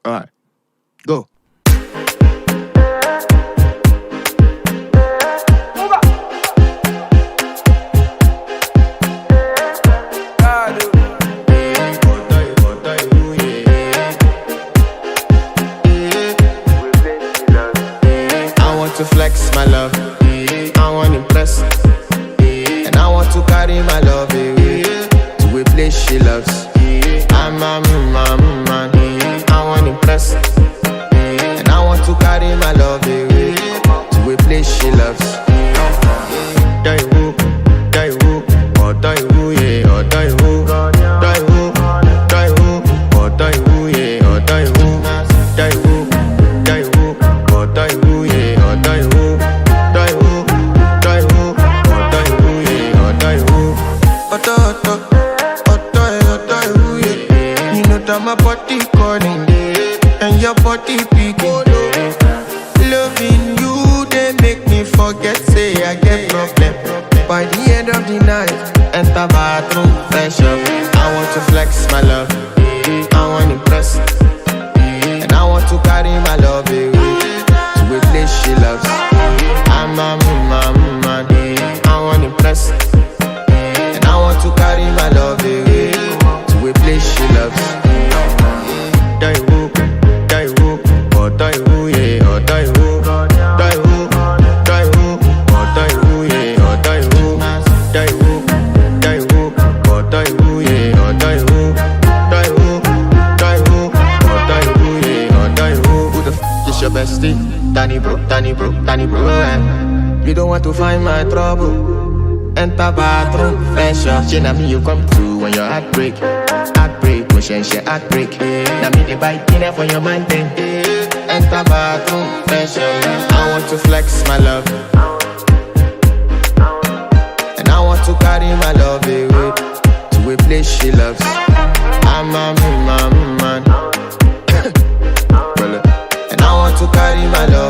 Alright, go. To flex my love, I want to impress, and I want to carry my love away to a place she loves. I'm a man, I want to impress, and I want to carry my love away to a place she loves. Die who, or die who, yeah, or die who, die who, die who, or die who, yeah, or die who, die who, die who, or die who, yeah. My body calling, and your body picking. Loving you, they make me forget, say I get problem. By the end of the night, enter bathroom, fresh up. I want to flex my love, I want to impress, and I want to carry my love away to a place she loves. I'm a man, I want to impress, and I want to carry my love away to a place she loves. Die who, or die who, yeah, or die who, die who, die who, or die who, yeah, or die who, die who, die who, or die who, yeah, or die who, die who, die who, or die who, yeah, or die who. Who the f is your bestie? Danny bro, You don't want to find my trouble. Enter bathroom, fresh up. She na me you come to when your heart break. Motion she heartbreak. Now me the bite dinner for your mind then. Enter bathroom, fresh up. I want to flex my love, and I want to carry my love away to a place she loves. I'm a man, and I want to carry my love